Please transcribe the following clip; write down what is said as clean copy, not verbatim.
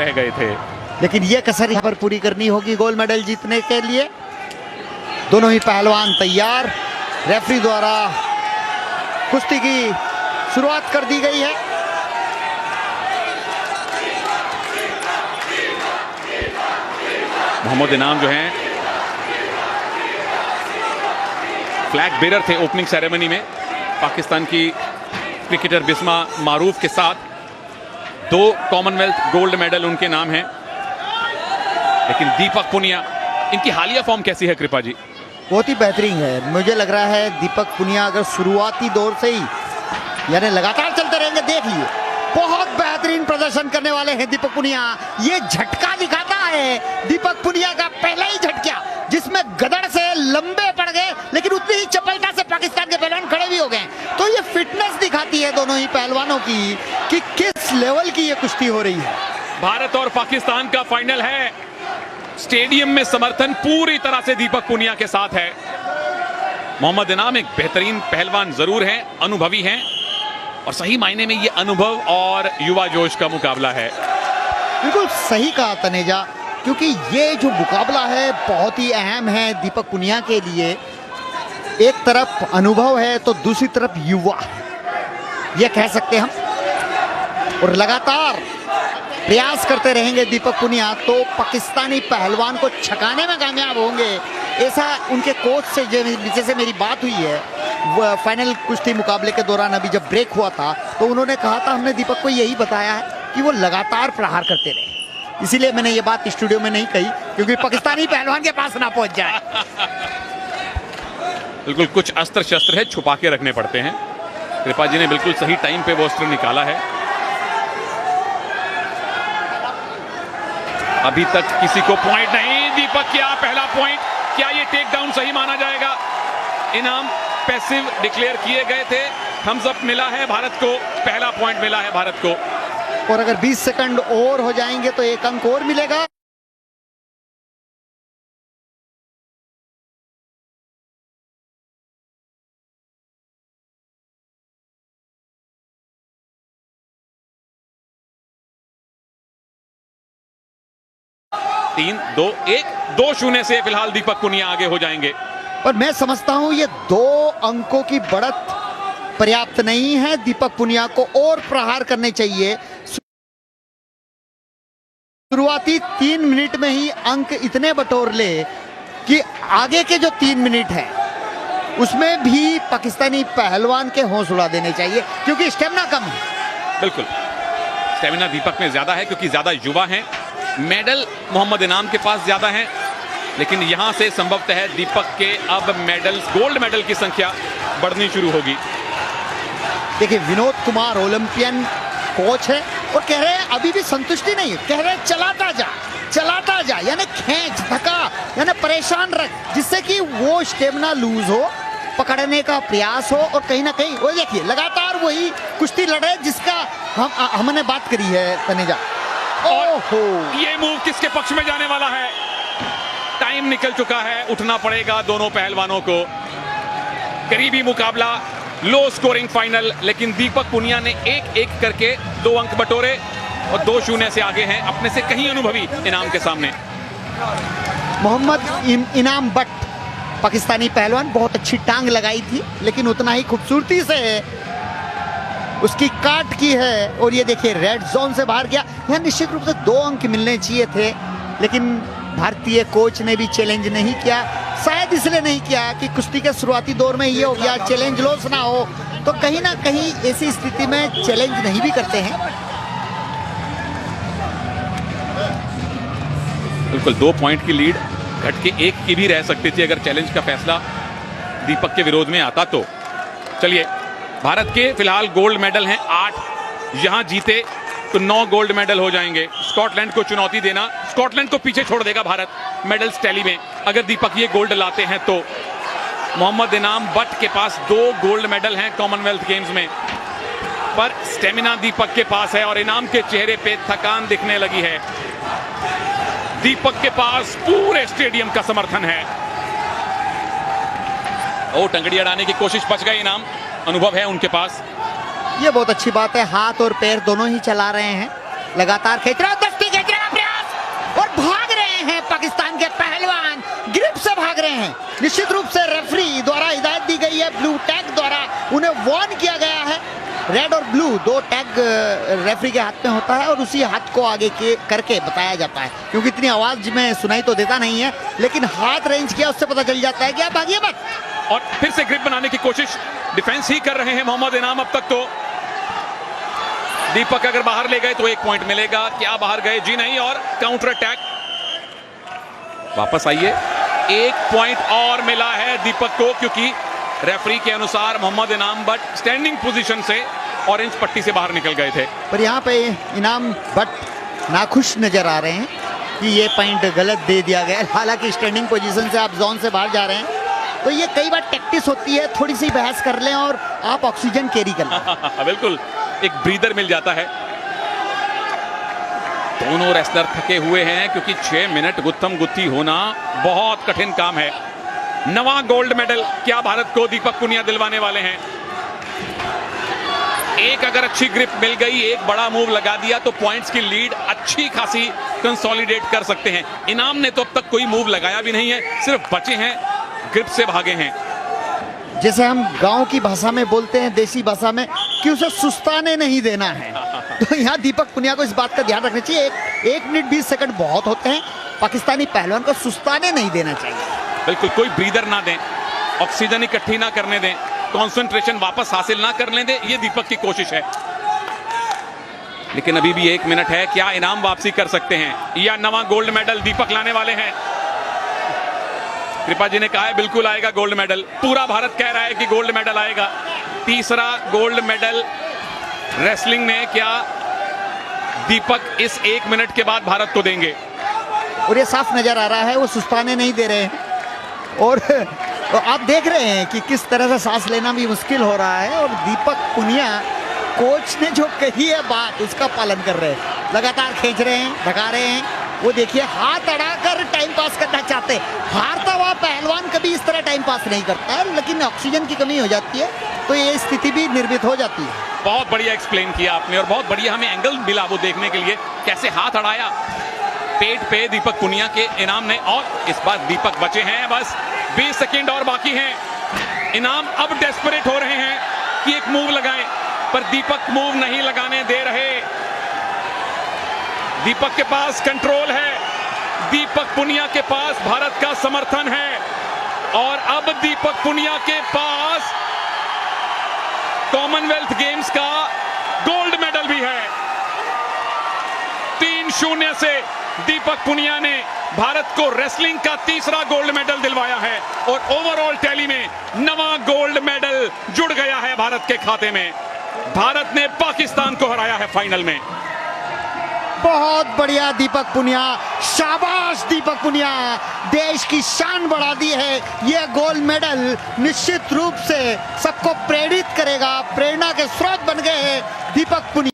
रह गए थे। लेकिन ये कसर यहाँ पर पूरी करनी होगी गोल्ड मेडल जीतने के लिए। दोनों ही पहलवान तैयार। रेफरी द्वारा कुश्ती की शुरुआत कर दी गई है। मोहम्मद इनाम जो हैं फ्लैग बेरर थे ओपनिंग सेरेमनी में। पाकिस्तान की क्रिकेटर बिस्मा मारूफ के साथ 2 कॉमनवेल्थ गोल्ड मेडल उनके नाम हैं। लेकिन दीपक पुनिया, इनकी हालिया फॉर्म कैसी है कृपा जी? बहुत ही बेहतरीन है। मुझे लग रहा है दीपक पुनिया अगर शुरुआती दौर से ही यानी लगातार चलते रहेंगे, देख लिए बहुत बेहतरीन प्रदर्शन करने वाले हैं दीपक पुनिया। ये झटका दिखाता है दीपक पुनिया का पहला ही झटका, जिसमें गदड़ से लंबे पड़ गए, लेकिन उतनी ही चपलता से पाकिस्तान के पहलवान खड़े भी हो गए। तो ये फिटनेस दिखाती है दोनों ही पहलवानों की कि किस लेवल की ये कुश्ती हो रही है। भारत और पाकिस्तान का फाइनल है। स्टेडियम में समर्थन पूरी तरह से दीपक पुनिया के साथ है। मोहम्मद इनाम एक बेहतरीन पहलवान जरूर हैं, अनुभवी हैं, और सही मायने में ये अनुभव और युवा जोश का मुकाबला है। बिल्कुल सही कहा तनेजा, क्योंकि ये जो मुकाबला है बहुत ही अहम है दीपक पुनिया के लिए। एक तरफ अनुभव है तो दूसरी तरफ युवा, ये कह सकते हैं हम। और लगातार प्रयास करते रहेंगे दीपक पुनिया तो पाकिस्तानी पहलवान को छकाने में कामयाब होंगे, ऐसा उनके कोच से जैसे मेरी बात हुई है वो फाइनल कुश्ती मुकाबले के दौरान। अभी जब ब्रेक हुआ था तो उन्होंने कहा था हमने दीपक को यही बताया है कि वो लगातार प्रहार करते रहे। इसीलिए मैंने ये बात स्टूडियो में नहीं कही क्योंकि पाकिस्तानी पहलवान के पास ना पहुंच जाए। बिल्कुल कुछ अस्त्र शस्त्र है छुपा के रखने पड़ते हैं। कृपा जी ने बिल्कुल सही टाइम पे वो अस्त्र निकाला है। अभी तक किसी को पॉइंट नहीं। दीपक क्या पहला पॉइंट, क्या ये टेक डाउन सही माना जाएगा? इनाम पैसिव डिक्लेयर किए गए थे, थम्स अप मिला है भारत को, पहला पॉइंट मिला है भारत को। और अगर 20 सेकंड और हो जाएंगे तो 1 अंक और मिलेगा। तीन 2-1 2-0 से फिलहाल दीपक पुनिया आगे हो जाएंगे। पर मैं समझता हूं ये 2 अंकों की बढ़त पर्याप्त नहीं है। दीपक पुनिया को और प्रहार करने चाहिए। शुरुआती 3 मिनट में ही अंक इतने बटोर ले कि आगे के जो 3 मिनट है उसमें भी पाकिस्तानी पहलवान के होश उड़ा देने चाहिए, क्योंकि स्टेमिना कम है। बिल्कुल स्टेमिना दीपक में ज्यादा है क्योंकि ज्यादा युवा हैं। मेडल मोहम्मद इनाम के पास ज्यादा हैं, लेकिन यहां से संभवतः है दीपक के अब मेडल्स, गोल्ड मेडल की संख्या बढ़नी शुरू होगी। देखिए विनोद कुमार ओलंपियन कोच है और कह रहे हैं अभी भी संतुष्टि नहीं है, कह रहे हैं चलाता जा, यानी खींच धक्का, यानी परेशान रख, जिससे कि वो स्टेमिना लूज हो, पकड़ने का प्रयास हो। और कहीं ना कहीं वो देखिए लगातार वही कुश्ती लड़े जिसका हमने बात करी है तनेजा। ओहो, ये मूव किसके पक्ष में जाने वाला है? टाइम निकल चुका है, उठना पड़ेगा दोनों पहलवानों को। करीबी मुकाबला, लो स्कोरिंग फाइनल, लेकिन दीपक पुनिया ने 1-1 करके 2 अंक बटोरे और 2-0 से आगे हैं अपने से कहीं अनुभवी इनाम के सामने। मोहम्मद इनाम बट पाकिस्तानी पहलवान, बहुत अच्छी टांग लगाई थी, लेकिन उतना ही खूबसूरती से उसकी काट की है। और ये देखिए रेड जोन से बाहर गया। यहाँ निश्चित रूप से 2 अंक मिलने चाहिए थे, लेकिन भारतीय कोच ने भी चैलेंज नहीं किया। शायद इसलिए नहीं किया कि कुश्ती के शुरुआती दौर में ये हो गया चैलेंज लॉस ना हो, तो कहीं ना कहीं ऐसी स्थिति में चैलेंज नहीं भी करते हैं। बिल्कुल 2 पॉइंट की लीड घट के 1 की भी रह सकती थी अगर चैलेंज का फैसला दीपक के विरोध में आता तो। चलिए, भारत के फिलहाल गोल्ड मेडल हैं 8, यहां जीते तो 9 गोल्ड मेडल हो जाएंगे। स्कॉटलैंड को चुनौती देना, स्कॉटलैंड को पीछे छोड़ देगा भारत मेडल्स टैली में अगर दीपक ये गोल्ड लाते हैं तो। मोहम्मद इनाम बट के पास 2 गोल्ड मेडल हैं कॉमनवेल्थ गेम्स में, पर स्टेमिना दीपक के पास है और इनाम के चेहरे पे थकान दिखने लगी है। दीपक के पास पूरे स्टेडियम का समर्थन है। ओ, टंगड़ी अड़ाने की कोशिश, बच गए इनाम, अनुभव है उनके पास। ये बहुत अच्छी बात है, हाथ और पैर दोनों ही चला रहे हैं, लगातार खींच रहा है, दस्ती खींच रहा है। निश्चित रूप से रेफरी द्वारा हिदायत दी गई है, ब्लू टैग द्वारा उन्हें वार्न किया गया है। रेड और ब्लू दो टैग रेफरी के हाथ में होता है और उसी हाथ को आगे के करके बताया जाता है, क्योंकि इतनी आवाज में सुनाई तो देता नहीं है, लेकिन हाथ रेंज किया उससे पता चल जाता है कि आप भागिए मत। और फिर से ग्रिप बनाने की कोशिश, डिफेंस ही कर रहे हैं मोहम्मद इनाम अब तक तो। दीपक अगर बाहर ले गए तो 1 पॉइंट मिलेगा, क्या बाहर गए? जी नहीं, और काउंटर अटैक। वापस आइए, 1 पॉइंट और मिला है दीपक को, क्योंकि रेफरी के अनुसार मोहम्मद इनाम बट स्टैंडिंग पोजीशन से ऑरेंज पट्टी से बाहर निकल गए थे। पर यहाँ पे इनाम बट नाखुश नजर आ रहे हैं कि ये पॉइंट गलत दे दिया गया। हालांकि स्टैंडिंग पोजीशन से आप जोन से बाहर जा रहे हैं, तो ये कई बार टैक्टिस होती है, थोड़ी सी बहस कर लें और आप ऑक्सीजन कैरी कर लें। बिल्कुल, एक ब्रीदर मिल जाता है। दोनों रेसलर थके हुए हैं, क्योंकि 6 मिनट गुत्थम गुत्थी होना बहुत कठिन काम है। नवा गोल्ड मेडल क्या भारत को दीपक पुनिया दिलवाने वाले हैं? एक अगर अच्छी ग्रिप मिल गई, एक बड़ा मूव लगा दिया, तो पॉइंट्स की लीड अच्छी खासी कंसोलिडेट कर सकते हैं। इनाम ने तो अब तक कोई मूव लगाया भी नहीं है, सिर्फ बचे हैं, ग्रिप से भागे हैं। जैसे हम गांव की भाषा में बोलते हैं, देसी भाषा में, कि उसे सुस्ताने नहीं देना है। तो यहाँ दीपक पुनिया को इस बात का ध्यान रखना चाहिए। 1 मिनट 20 सेकंड बहुत होते हैं, पाकिस्तानी पहलवान को सुस्ताने नहीं देना चाहिए। बिल्कुल, कोई ब्रीदर ना दें, ऑक्सीजन इकट्ठी ना करने दें, कंसंट्रेशन वापस हासिल ना करने दें, ये दीपक की कोशिश है। लेकिन अभी भी 1 मिनट है, क्या इनाम वापसी कर सकते हैं या नवा गोल्ड मेडल दीपक लाने वाले हैं? कृपा जी ने कहा है बिल्कुल आएगा गोल्ड मेडल, पूरा भारत कह रहा है कि गोल्ड मेडल आएगा। तीसरा गोल्ड मेडल रेसलिंग में क्या दीपक इस 1 मिनट के बाद भारत को देंगे? और ये साफ नजर आ रहा है वो सुस्ताने नहीं दे रहे हैं, और आप देख रहे हैं कि किस तरह से सांस लेना भी मुश्किल हो रहा है। और दीपक पुनिया कोच ने जो कही है बात, उसका पालन कर रहे हैं, लगातार खींच रहे हैं, धका रहे हैं। वो देखिए, हाथ अड़ाकर टाइम पास करना चाहते हैं। हारता हुआ पहलवान कभी इस तरह टाइम पास नहीं करता है, लेकिन ऑक्सीजन की कमी हो जाती है तो ये स्थिति भी निर्मित हो जाती है। बहुत बढ़िया एक्सप्लेन किया आपने, और बहुत बढ़िया हमें एंगल मिला वो देखने के लिए, कैसे हाथ अड़ाया पेट पे दीपक पुनिया के इनाम ने। और इस बार दीपक बचे हैं, बस 20 सेकेंड और बाकी हैं। इनाम अब डेस्परेट हो रहे हैं कि एक मूव लगाएं, पर दीपक मूव नहीं लगाने दे रहे। दीपक के पास कंट्रोल है, दीपक पुनिया के पास भारत का समर्थन है, और अब दीपक पुनिया के पास कॉमनवेल्थ गेम्स का गोल्ड मेडल भी है। 3-0 से दीपक पुनिया ने भारत को रेसलिंग का तीसरा गोल्ड मेडल दिलवाया है, और ओवरऑल टैली में नवा गोल्ड मेडल जुड़ गया है भारत के खाते में। भारत ने पाकिस्तान को हराया है फाइनल में। बहुत बढ़िया दीपक पुनिया, शाबाश दीपक पुनिया, देश की शान बढ़ा दी है। यह गोल्ड मेडल निश्चित रूप से सबको प्रेरित करेगा, प्रेरणा के स्रोत बन गए हैं दीपक पुनिया।